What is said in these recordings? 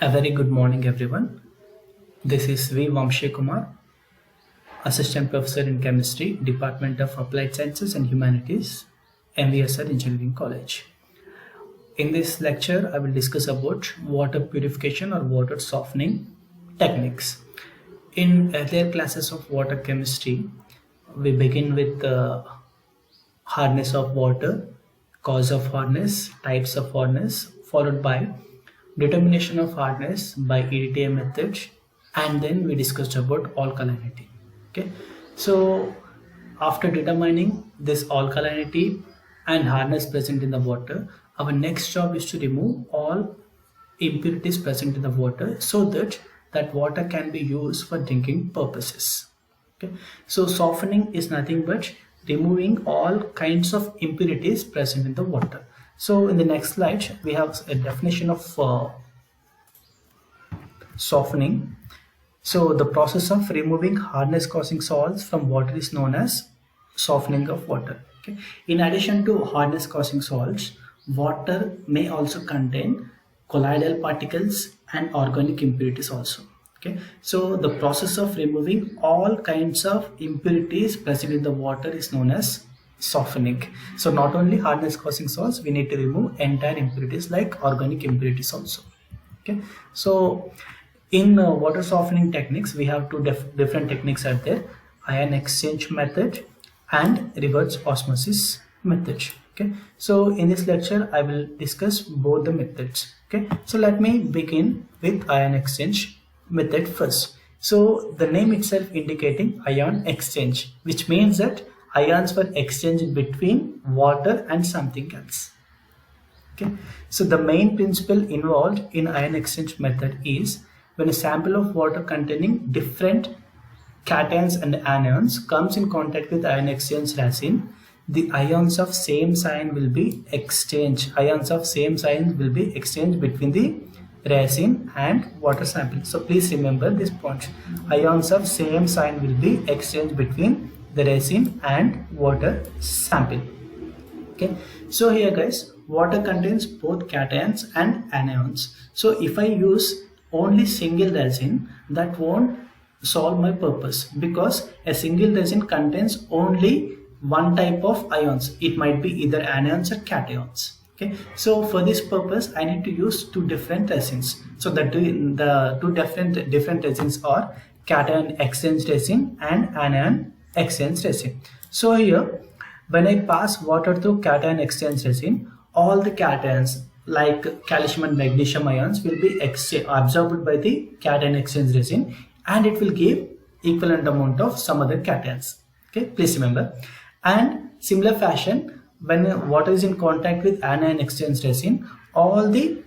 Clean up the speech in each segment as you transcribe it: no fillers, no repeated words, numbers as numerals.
A very good morning, everyone. This is V. Vamshi Kumar, Assistant Professor in Chemistry, Department of Applied Sciences and Humanities, MVSR Engineering College. In this lecture, I will discuss about water purification or water softening techniques. In earlier classes of water chemistry, we begin with the hardness of water, cause of hardness, types of hardness, followed by determination of hardness by EDTA method, and then we discussed about alkalinity. Okay, so after determining this alkalinity and hardness present in the water, our next job is to remove all impurities present in the water so that that water can be used for drinking purposes. Okay, so softening is nothing but removing all kinds of impurities present in the water. So in the next slide, we have a definition of softening. So the process of removing hardness causing salts from water is known as softening of water. Okay. In addition to hardness causing salts, water may also contain colloidal particles and organic impurities also. Okay, so the process of removing all kinds of impurities present in the water is known as softening. So not only hardness causing salts, we need to remove entire impurities like organic impurities also. Okay, so in water softening techniques, we have two different techniques are there: ion exchange method and reverse osmosis method. Okay, so in this lecture I will discuss both the methods. Okay, so let me begin with ion exchange method first. So the name itself indicating ion exchange, which means that ions were exchanged between water and something else. Okay, so the main principle involved in ion exchange method is when a sample of water containing different cations and anions comes in contact with ion exchange resin, the ions of same sign will be exchanged. Ions of same sign will be exchanged between the resin and water sample. So please remember this point. Ions of same sign will be exchanged between the resin and water sample. Okay, so here guys, water contains both cations and anions. So if I use only single resin, that won't solve my purpose, because a single resin contains only one type of ions. It might be either anions or cations. Okay, so for this purpose I need to use two different resins. So the two different resins are cation exchange resin and anion exchange resin. So here when I pass water through cation exchange resin, all the cations like calcium and magnesium ions will be absorbed by the cation exchange resin, and it will give equivalent amount of some other cations. Okay, please remember. And similar fashion, when water is in contact with anion exchange resin, all the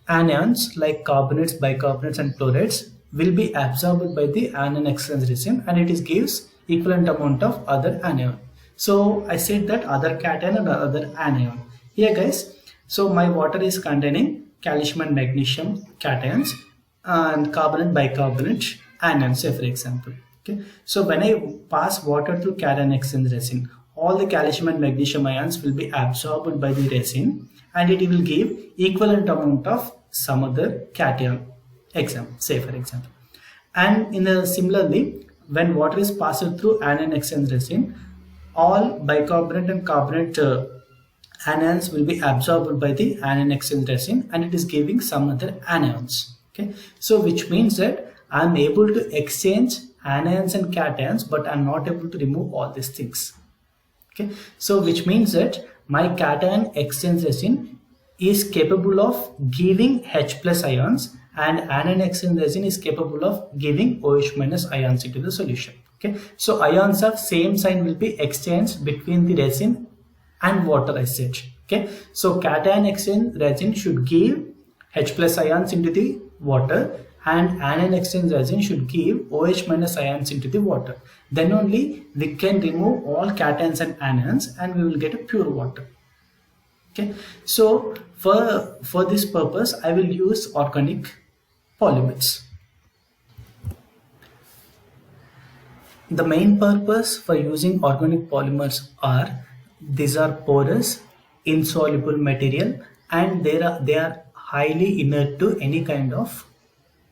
anions like carbonates, bicarbonates and chlorates will be absorbed by the anion exchange resin, and it gives equivalent amount of other anion. So I said that other cation and other anion. Here guys, so my water is containing calcium and magnesium cations and carbonate, bicarbonate anions, say for example. Okay, so when I pass water through cation exchange resin, all the calcium and magnesium ions will be absorbed by the resin, and it will give equivalent amount of some other cation, say for example. And similarly, when water is passed through anion exchange resin, all bicarbonate and carbonate anions will be absorbed by the anion exchange resin, and it is giving some other anions. Okay, so which means that I am able to exchange anions and cations, but I am not able to remove all these things. Okay, so which means that my cation exchange resin is capable of giving H plus ions, and anion exchange resin is capable of giving OH minus ions into the solution. Okay, so ions of same sign will be exchanged between the resin and water, I said. Okay, so cation exchange resin should give H plus ions into the water, and anion exchange resin should give OH minus ions into the water. Then only we can remove all cations and anions, and we will get a pure water. Okay, so for this purpose I will use organic polymers. The main purpose for using organic polymers are, these are porous, insoluble material, and they are highly inert to any kind of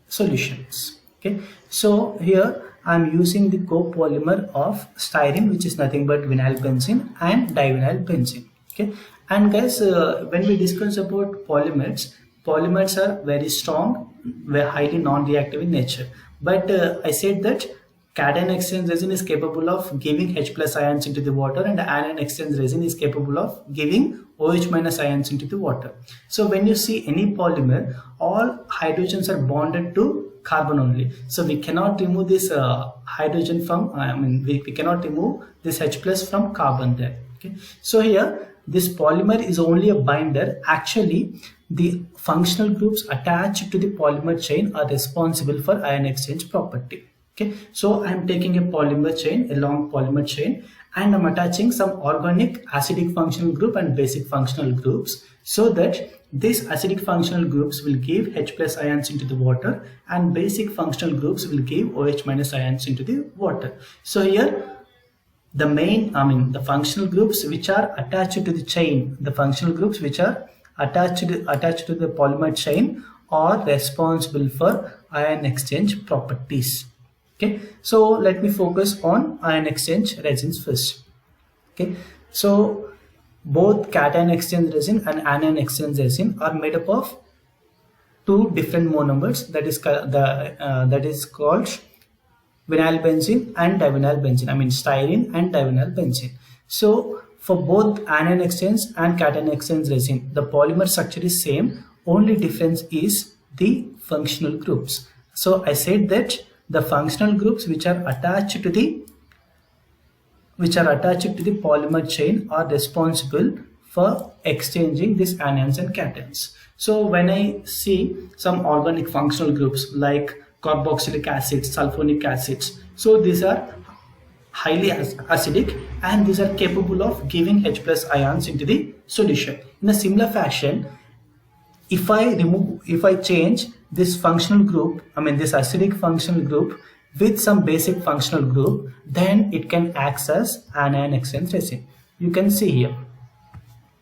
solutions. Okay, so here I'm using the copolymer of styrene, which is nothing but vinyl benzene and divinyl benzene. Okay, and guys, when we discuss about polymers, polymers are very strong, very highly non-reactive in nature. But I said that cation exchange resin is capable of giving H plus ions into the water, and anion exchange resin is capable of giving OH minus ions into the water. So when you see any polymer, all hydrogens are bonded to carbon only. So we cannot remove this hydrogen from, we cannot remove this H plus from carbon there. Okay. So here this polymer is only a binder. Actually, the functional groups attached to the polymer chain are responsible for ion exchange property. Okay, so I am taking a polymer chain, a long polymer chain, and I'm attaching some organic acidic functional group and basic functional groups, so that these acidic functional groups will give H plus ions into the water, and basic functional groups will give OH minus ions into the water. So here the main, the functional groups which are attached to the chain, the functional groups which are attached to the polymer chain are responsible for ion exchange properties. Okay, so let me focus on ion exchange resins first. Okay, so both cation exchange resin and anion exchange resin are made up of two different monomers, that is called vinyl benzene and divinyl benzene, styrene and divinyl benzene. So for both anion exchange and cation exchange resin, the polymer structure is same, only difference is the functional groups. So I said that the functional groups which are attached to the polymer chain are responsible for exchanging these anions and cations. So when I see some organic functional groups like carboxylic acids, sulfonic acids, so these are highly acidic and these are capable of giving H plus ions into the solution. In a similar fashion, if I change this functional group, this acidic functional group with some basic functional group, then it can act as anion exchange resin. You can see here.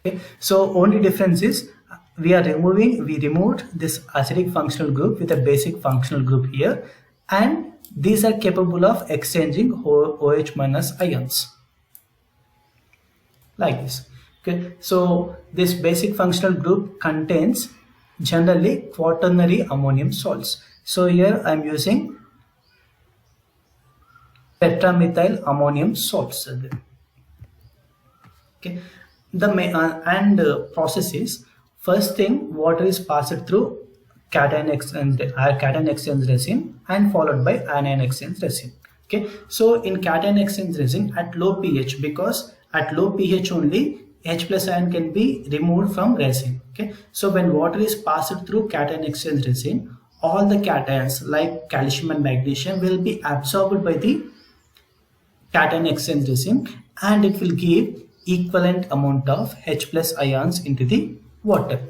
Okay, so only difference is we removed this acidic functional group with a basic functional group here, and these are capable of exchanging OH minus ions like this. Okay, so this basic functional group contains generally quaternary ammonium salts. So here I am using tetramethyl ammonium salts. Okay, the process is, first thing, water is passed through cation exchange resin and followed by anion exchange resin. Okay, so in cation exchange resin at low pH, because at low pH only H plus ion can be removed from resin. Okay, so when water is passed through cation exchange resin, all the cations like calcium and magnesium will be absorbed by the cation exchange resin, and it will give equivalent amount of H plus ions into the water.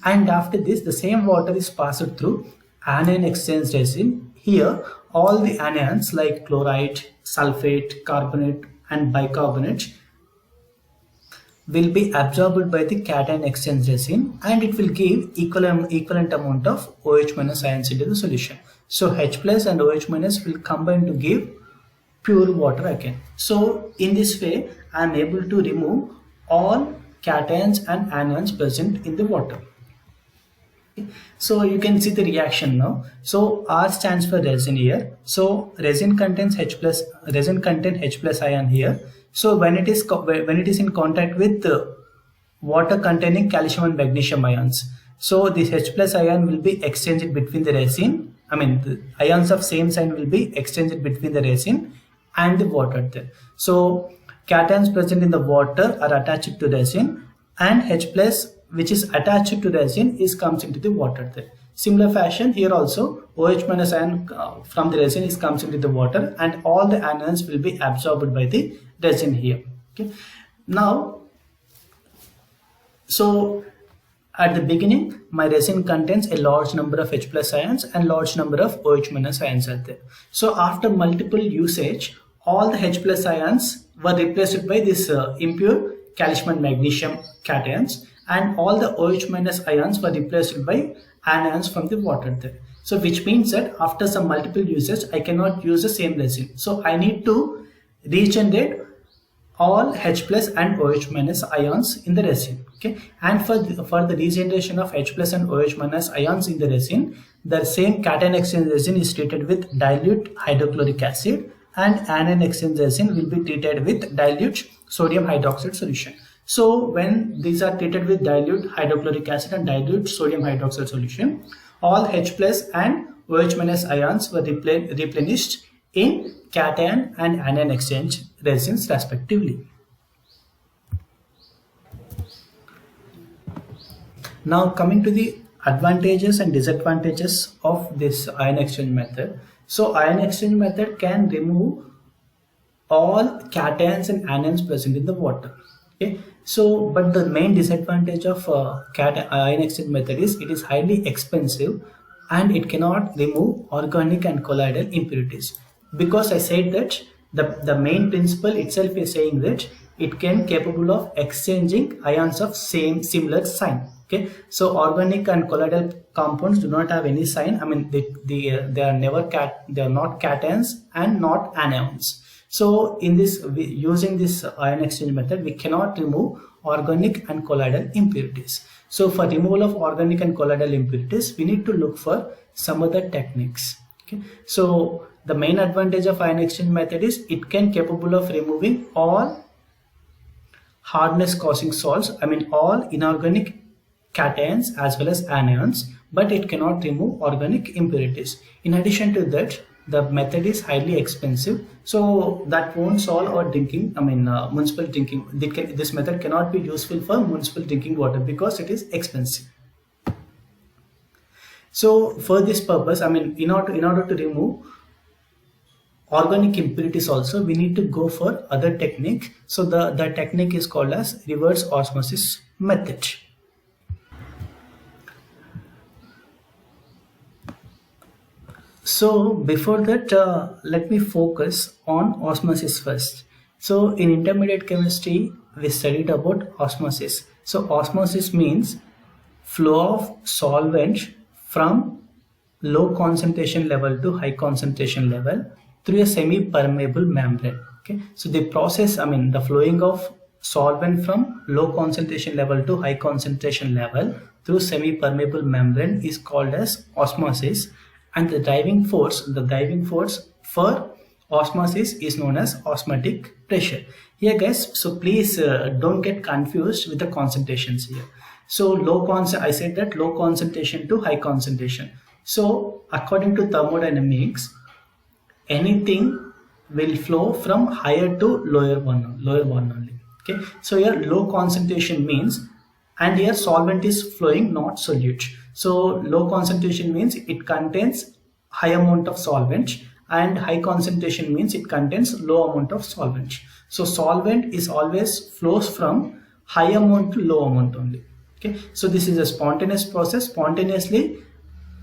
And after this, the same water is passed through anion exchange resin. Here all the anions like chloride, sulfate, carbonate and bicarbonate will be absorbed by the cation exchange resin, and it will give equivalent amount of OH minus ions into the solution. So H plus and OH minus will combine to give pure water again. So in this way I am able to remove all cations and anions present in the water. Okay. So you can see the reaction now. So R stands for resin here. So resin contains H plus ion here. So when it is in contact with water containing calcium and magnesium ions, so this H plus ion will be exchanged between the resin. The ions of same sign will be exchanged between the resin and the water there. So cations present in the water are attached to resin, and H plus which is attached to resin comes into the water there. Similar fashion here also OH minus ion from the resin comes into the water, and all the anions will be absorbed by the resin here. Okay. Now, so at the beginning my resin contains a large number of H plus ions and large number of OH minus ions are there. So after multiple usage, all the H plus ions were replaced by this impure calcium and magnesium cations, and all the OH minus ions were replaced by anions from the water there. So which means that after some multiple uses, I cannot use the same resin. So I need to regenerate all H plus and OH minus ions in the resin. Okay, and for the regeneration of H plus and OH minus ions in the resin, the same cation exchange resin is treated with dilute hydrochloric acid, and anion exchange resin will be treated with dilute sodium hydroxide solution. So when these are treated with dilute hydrochloric acid and dilute sodium hydroxide solution, all H plus and OH minus ions were replenished in cation and anion exchange resins respectively. Now coming to the advantages and disadvantages of this ion exchange method. So ion exchange method can remove all cations and anions present in the water. Okay, so but the main disadvantage of ion exchange method is it is highly expensive and it cannot remove organic and colloidal impurities, because I said that the main principle itself is saying that it can capable of exchanging ions of similar sign. Okay, so organic and colloidal compounds do not have any sign. I mean they are they are not cations and not anions. So in this, using this ion exchange method, we cannot remove organic and colloidal impurities. So for removal of organic and colloidal impurities, we need to look for some other techniques. Okay, so the main advantage of ion exchange method is it can capable of removing all hardness causing salts, I mean all inorganic cations as well as anions, but it cannot remove organic impurities. In addition to that, the method is highly expensive, so that won't solve our drinking, I mean municipal drinking. This method cannot be useful for municipal drinking water because it is expensive. So for this purpose, I mean in order to remove organic impurities also, we need to go for other technique. So the technique is called as reverse osmosis method. So before that, let me focus on osmosis first. So in intermediate chemistry, we studied about osmosis. So osmosis means flow of solvent from low concentration level to high concentration level through a semi-permeable membrane. Okay, so the process, I mean the flowing of solvent from low concentration level to high concentration level through semi-permeable membrane is called as osmosis. And the driving force for osmosis is known as osmotic pressure. Here guys, so please don't get confused with the concentrations here. So I said that low concentration to high concentration. So according to thermodynamics, anything will flow from higher to lower one only. Okay, so here low concentration means, and here solvent is flowing, not solute. So low concentration means it contains high amount of solvent, and high concentration means it contains low amount of solvent. So solvent is always flows from high amount to low amount only. Okay, so this is a spontaneous process. Spontaneously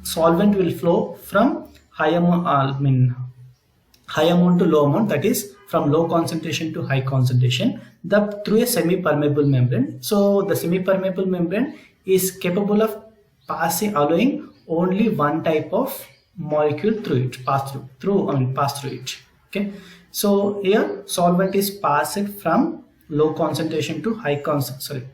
solvent will flow from high amount to low amount, that is from low concentration to high concentration, through a semi-permeable membrane. So the semi-permeable membrane is capable of allowing only one type of molecule through it, pass through it. Okay, so here solvent is passed from low concentration to high concentration.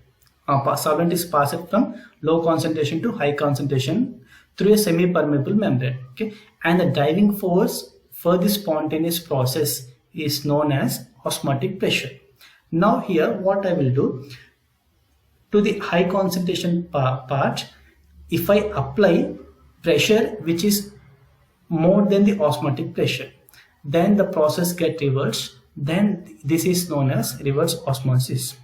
Solvent is passed from low concentration to high concentration through a semi-permeable membrane. Okay, and the driving force for this spontaneous process is known as osmotic pressure. Now here what I will do, to the high concentration part, if I apply pressure which is more than the osmotic pressure, then the process get reversed. Then this is known as reverse osmosis.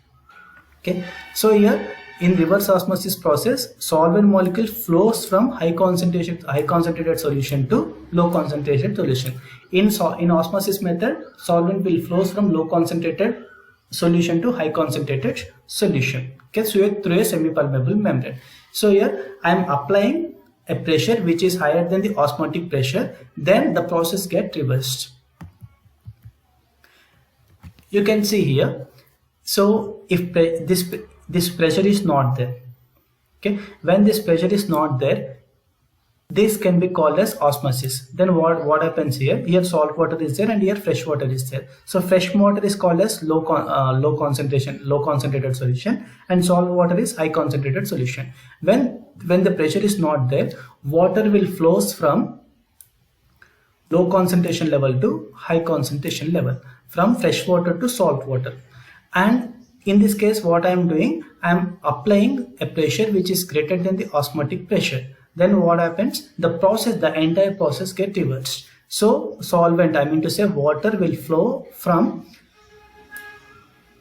Okay, so here in reverse osmosis process, solvent molecule flows from high concentrated solution to low concentrated solution. In osmosis method, solvent will flows from low concentrated solution to high concentrated solution. Okay, so through a semi-permeable membrane. So here I am applying a pressure which is higher than the osmotic pressure, then the process get reversed. You can see here, so if this pressure is not there. Okay, when this pressure is not there, this can be called as osmosis. Then what happens here? Here salt water is there and here fresh water is there. So fresh water is called as low concentrated solution, and salt water is high concentrated solution. When the pressure is not there, water will flows from low concentration level to high concentration level, from fresh water to salt water. And in this case, what I am doing, I am applying a pressure which is greater than the osmotic pressure. Then what happens? The entire process get reversed. So solvent, I mean to say water, will flow from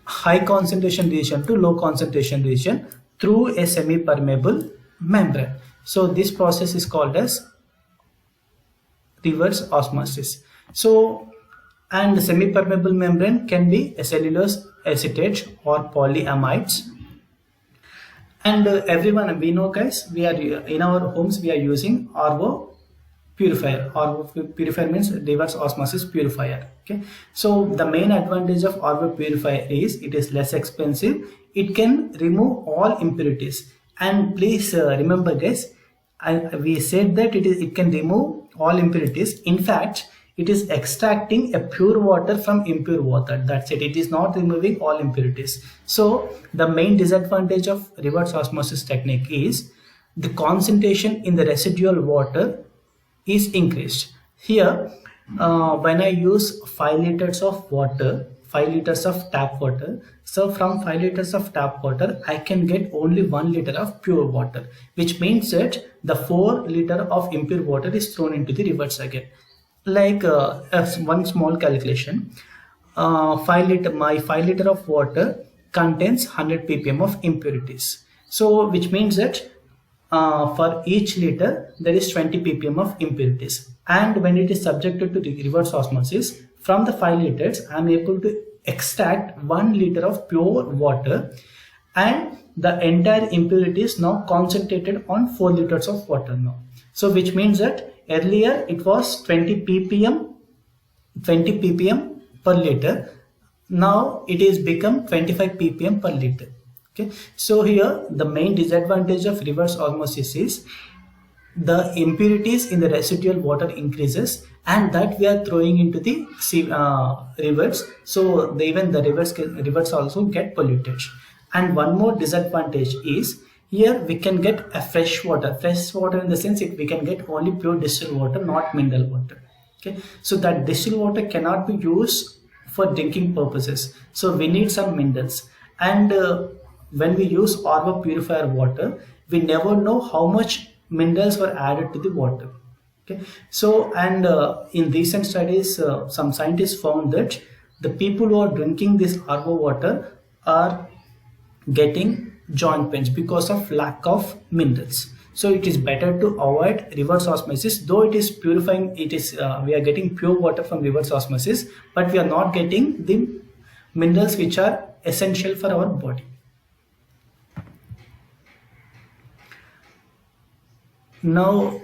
high concentration region to low concentration region through a semi-permeable membrane. So this process is called as reverse osmosis. So, and the semi-permeable membrane can be a cellulose acetates or polyamides. And everyone, we know guys, we are in our homes, we are using RO purifier. RO purifier means reverse osmosis purifier. Okay, so the main advantage of RO purifier is it is less expensive. It can remove all impurities. And please remember guys, we said that it can remove all impurities. In fact, it is extracting a pure water from impure water. That's it. It is not removing all impurities. So the main disadvantage of reverse osmosis technique is the concentration in the residual water is increased. Here, when I use 5 liters of water, 5 liters of tap water, so from 5 liters of tap water, I can get only 1 liter of pure water, which means that the 4 liter of impure water is thrown into the rivers again. Like one small calculation, my 5 liter of water contains 100 ppm of impurities. So which means that for each liter there is 20 ppm of impurities. And when it is subjected to the reverse osmosis, from the 5 liters I am able to extract 1 liter of pure water, and the entire impurity is now concentrated on 4 liters of water now. So which means that earlier it was 20 ppm per liter. Now it is become 25 ppm per liter. Okay, so here the main disadvantage of reverse osmosis is the impurities in the residual water increases, and that we are throwing into the rivers. So even the rivers also get polluted. And one more disadvantage is, here we can get a fresh water in the sense we can get only pure distilled water, not mineral water. Okay, so that distilled water cannot be used for drinking purposes, so we need some minerals. And when we use RO purifier water, we never know how much minerals were added to the water. Okay, so and in recent studies, some scientists found that the people who are drinking this RO water are getting joint pains because of lack of minerals. So it is better to avoid reverse osmosis. Though it is purifying, it is we are getting pure water from reverse osmosis, but we are not getting the minerals which are essential for our body. Now